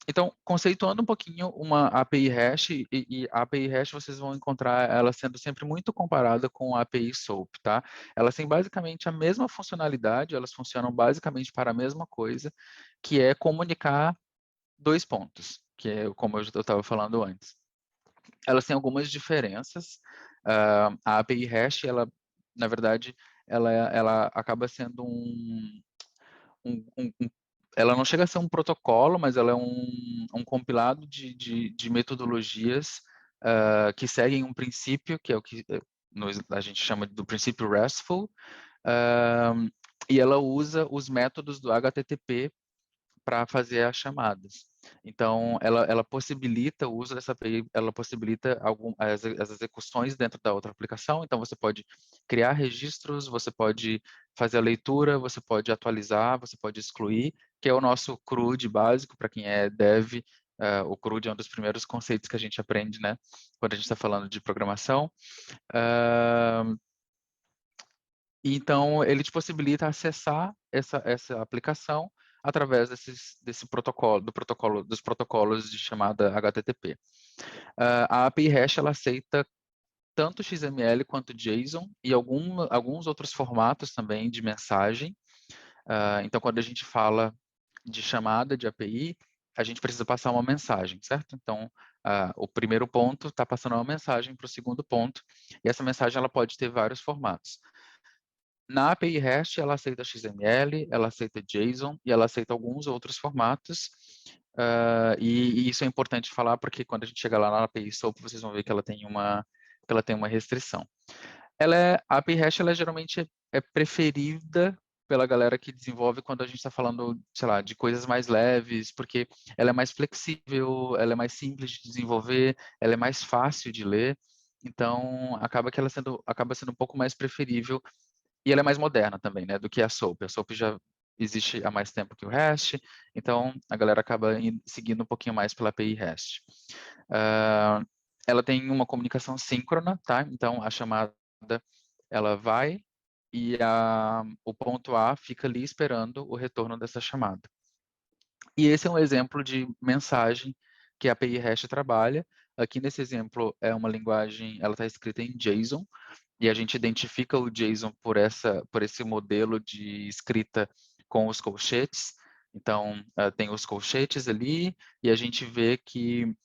Então, conceituando um pouquinho uma API hash, e a API hash vocês vão encontrar ela sendo sempre muito comparada com a API SOAP, tá? Elas têm basicamente a mesma funcionalidade, elas funcionam basicamente para a mesma coisa, que é comunicar dois pontos, que é como eu estava falando antes. Elas têm algumas diferenças. A API hash, ela, na verdade, ela acaba sendo ela não chega a ser um protocolo, mas ela é um compilado de metodologias que seguem um princípio, que é o que a gente chama do princípio RESTful, ah, e ela usa os métodos do HTTP para fazer as chamadas. Então, ela possibilita o uso dessa API, ela possibilita as execuções dentro da outra aplicação. Então, você pode criar registros, você pode fazer a leitura, você pode atualizar, você pode excluir, que é o nosso CRUD básico, para quem é dev. O CRUD é um dos primeiros conceitos que a gente aprende, né, quando a gente está falando de programação. Então, ele te possibilita acessar essa aplicação através dos protocolos de chamada HTTP. A API Hash ela aceita tanto XML quanto JSON e alguns outros formatos também de mensagem. Então, quando a gente fala de chamada de API, a gente precisa passar uma mensagem, certo? Então, o primeiro ponto está passando uma mensagem para o segundo ponto, e essa mensagem ela pode ter vários formatos. Na API REST, ela aceita XML, ela aceita JSON e ela aceita alguns outros formatos. E isso é importante falar porque quando a gente chegar lá na API SOAP, vocês vão ver que ela tem uma restrição. A API REST, ela geralmente é preferida pela galera que desenvolve quando a gente está falando, sei lá, de coisas mais leves, porque ela é mais flexível, ela é mais simples de desenvolver, ela é mais fácil de ler. Então, acaba que ela acaba sendo um pouco mais preferível e ela é mais moderna também, né, do que a SOAP. A SOAP já existe há mais tempo que o REST, então a galera acaba seguindo um pouquinho mais pela API REST. Ela tem uma comunicação síncrona, tá? Então a chamada ela vai e o ponto A fica ali esperando o retorno dessa chamada. E esse é um exemplo de mensagem que a API REST trabalha. Aqui nesse exemplo é uma linguagem, ela está escrita em JSON, e a gente identifica o JSON por esse modelo de escrita com os colchetes. Então, tem os colchetes ali, e a gente vê que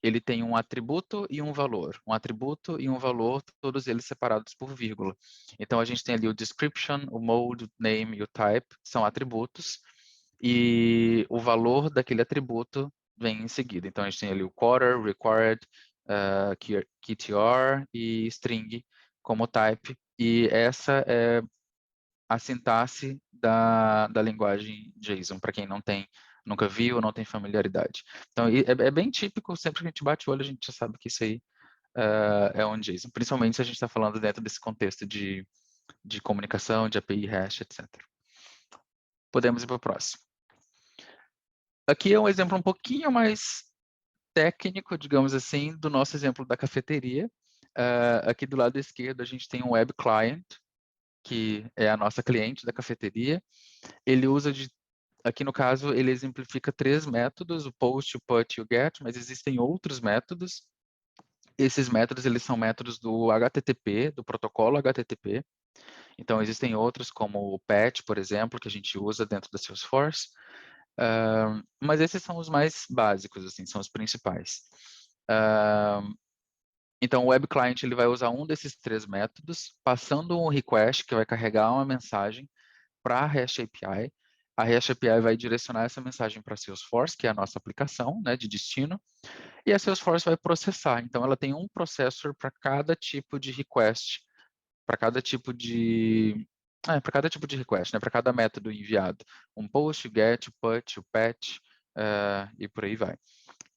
ele tem um atributo e um valor. Um atributo e um valor, todos eles separados por vírgula. Então, a gente tem ali o description, o mode, o name e o type, são atributos, e o valor daquele atributo vem em seguida. Então, a gente tem ali o quarter, required, KTR e string como type, e essa é a sintaxe da linguagem JSON, para quem nunca viu, não tem familiaridade. Então, é bem típico, sempre que a gente bate o olho, a gente já sabe que isso aí é um JSON, principalmente se a gente está falando dentro desse contexto de comunicação, de API hash, etc. Podemos ir para o próximo. Aqui é um exemplo um pouquinho mais técnico, digamos assim, do nosso exemplo da cafeteria. Aqui do lado esquerdo a gente tem um web client, que é a nossa cliente da cafeteria. Ele usa aqui no caso, ele exemplifica 3 métodos, o post, o put e o get, mas existem outros métodos. Esses métodos, eles são métodos do HTTP, do protocolo HTTP. Então, existem outros, como o patch, por exemplo, que a gente usa dentro da Salesforce. Mas esses são os mais básicos, assim, são os principais. Então, o Web Client ele vai usar um desses 3 métodos, passando um request, que vai carregar uma mensagem para a REST API. A REST API vai direcionar essa mensagem para a Salesforce, que é a nossa aplicação, né, de destino, e a Salesforce vai processar. Então, ela tem um processor para cada tipo de request, para cada tipo de request, né, para cada método enviado. Um post, o get, o put, o patch, e por aí vai.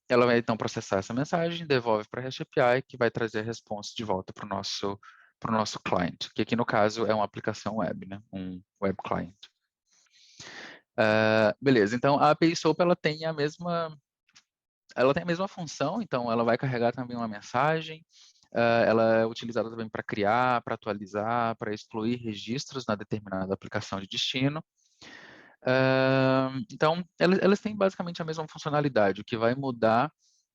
Ela vai então processar essa mensagem, devolve para a REST API, que vai trazer a resposta de volta para o nosso client, que aqui no caso é uma aplicação web, né? Um web client. Beleza, então a API SOAP ela tem a mesma função, então ela vai carregar também uma mensagem, ela é utilizada também para criar, para atualizar, para excluir registros na determinada aplicação de destino. Então, elas têm basicamente a mesma funcionalidade. O que vai mudar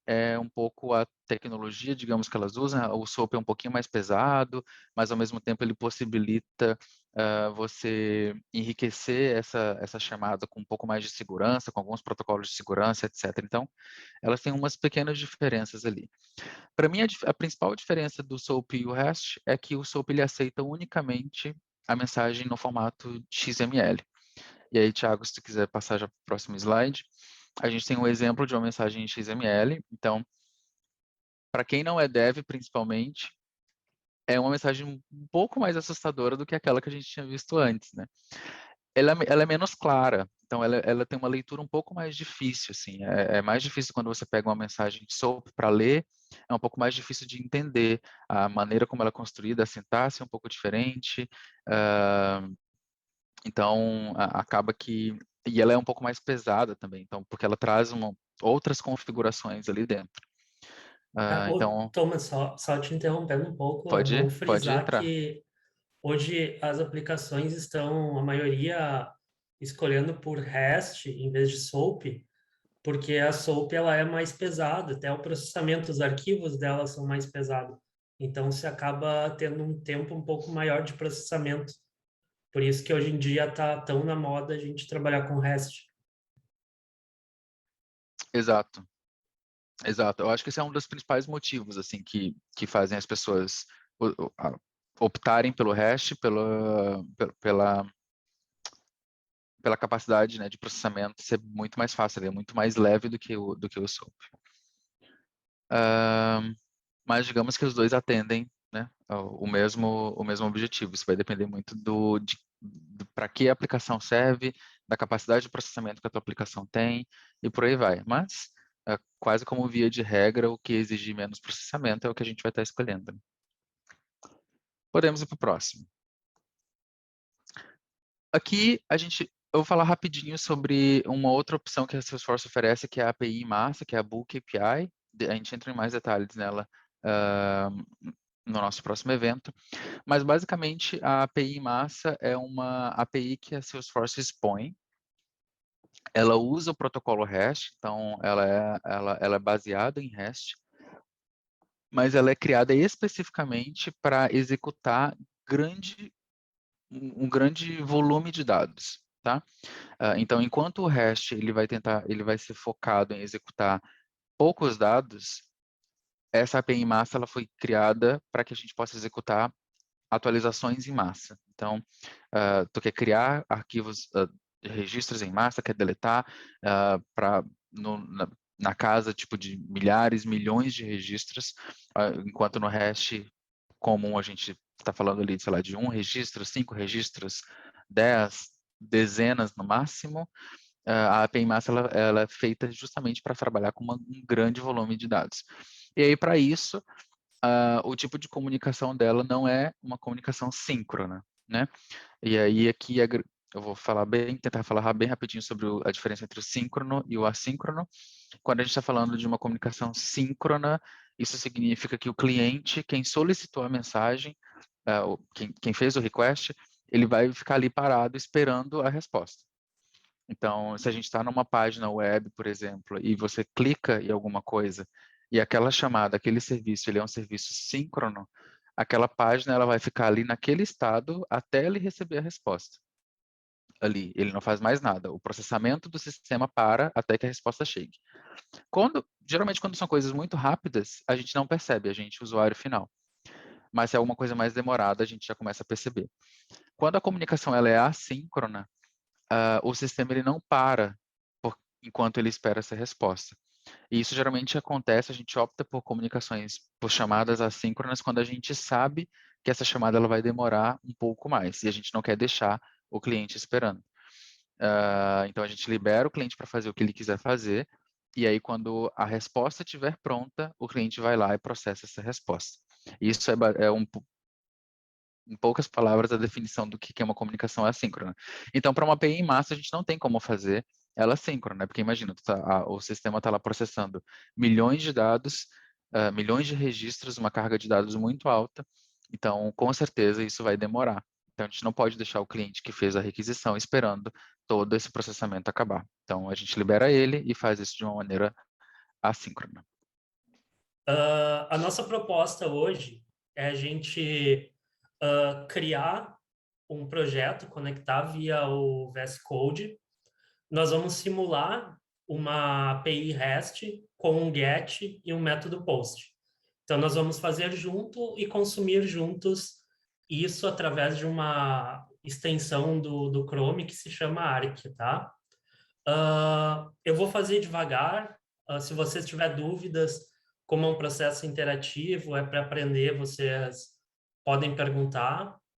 é um pouco a tecnologia, digamos, que elas usam. O SOAP é um pouquinho mais pesado, mas ao mesmo tempo ele possibilita você enriquecer essa chamada com um pouco mais de segurança, com alguns protocolos de segurança, etc. Então, elas têm umas pequenas diferenças ali. Para mim, a principal diferença do SOAP e o REST é que o SOAP ele aceita unicamente a mensagem no formato XML. E aí, Thiago, se tu quiser passar já para o próximo slide, a gente tem um exemplo de uma mensagem em XML. Então, para quem não é dev, principalmente, é uma mensagem um pouco mais assustadora do que aquela que a gente tinha visto antes, né? Ela é menos clara, então ela tem uma leitura um pouco mais difícil, assim. É mais difícil quando você pega uma mensagem de SOAP para ler, é um pouco mais difícil de entender a maneira como ela é construída, a sintaxe é um pouco diferente. ah, Então, acaba que. E ela é um pouco mais pesada também, então, porque ela traz outras configurações ali dentro. Ô, Então, Thomas, só te interrompendo um pouco, é bom pode frisar entrar. que hoje as aplicações estão, a maioria, escolhendo por REST em vez de SOAP, porque a SOAP ela é mais pesada, até o processamento, os arquivos dela são mais pesados. Então, se acaba tendo um tempo um pouco maior de processamento. Por isso que hoje em dia está tão na moda a gente trabalhar com REST. Exato, exato. Eu acho que esse é um dos principais motivos, assim, que fazem as pessoas optarem pelo REST, pela capacidade, né, de processamento ser muito mais fácil, ele é muito mais leve do que o SOAP. Mas digamos que os dois atendem, né, o mesmo objetivo. Isso vai depender muito para que a aplicação serve, da capacidade de processamento que a tua aplicação tem e por aí vai. Mas, quase como via de regra, o que exigir menos processamento é o que a gente vai estar escolhendo. Podemos ir para o próximo. Aqui eu vou falar rapidinho sobre uma outra opção que a Salesforce oferece, que é a API em massa, que é a Bulk API. A gente entra em mais detalhes nela ah, no nosso próximo evento. Mas, basicamente, a API em massa é uma API que a Salesforce expõe. Ela usa o protocolo REST, então ela é baseada em REST, mas ela é criada especificamente para executar um grande volume de dados, tá? Então, enquanto o REST ele vai ser focado em executar poucos dados, essa API em massa ela foi criada para que a gente possa executar atualizações em massa. Então, tu quer criar arquivos, registros em massa, quer deletar para na casa tipo de milhares, milhões de registros, enquanto no REST comum a gente está falando ali, sei lá, de um registro, 5 registros, 10, dezenas no máximo. A API em massa ela é feita justamente para trabalhar com um grande volume de dados. E aí, para isso, o tipo de comunicação dela não é uma comunicação síncrona, né? E aí aqui eu vou tentar falar bem rapidinho sobre a diferença entre o síncrono e o assíncrono. Quando a gente está falando de uma comunicação síncrona, isso significa que o cliente, quem solicitou a mensagem, quem fez o request, ele vai ficar ali parado esperando a resposta. Então, se a gente está numa página web, por exemplo, e você clica em alguma coisa e aquela chamada, aquele serviço, ele é um serviço síncrono, aquela página ela vai ficar ali naquele estado até ele receber a resposta. Ali, ele não faz mais nada. O processamento do sistema para até que a resposta chegue. Geralmente, quando são coisas muito rápidas, a gente não percebe, a gente, usuário final. Mas se é alguma coisa mais demorada, a gente já começa a perceber. Quando a comunicação ela é assíncrona, o sistema ele não para enquanto ele espera essa resposta. E isso geralmente acontece, a gente opta por comunicações, por chamadas assíncronas, quando a gente sabe que essa chamada ela vai demorar um pouco mais e a gente não quer deixar o cliente esperando. Então a gente libera o cliente para fazer o que ele quiser fazer, e aí quando a resposta estiver pronta, o cliente vai lá e processa essa resposta. Isso em poucas palavras, a definição do que é uma comunicação assíncrona. Então, para uma API em massa, a gente não tem como fazer ela síncrona, né? Porque imagina, o sistema está lá processando milhões de dados, milhões de registros, uma carga de dados muito alta, então, com certeza, isso vai demorar. Então, a gente não pode deixar o cliente que fez a requisição esperando todo esse processamento acabar. Então, a gente libera ele e faz isso de uma maneira assíncrona. A nossa proposta hoje é a gente criar um projeto, conectar via o VS Code. Nós vamos simular uma API REST com um GET e um método POST. Então, nós vamos fazer junto e consumir juntos isso através de uma extensão do Chrome que se chama Arc, tá? Eu vou fazer devagar. Se vocês tiverem dúvidas, como é um processo interativo, é para aprender, vocês podem perguntar.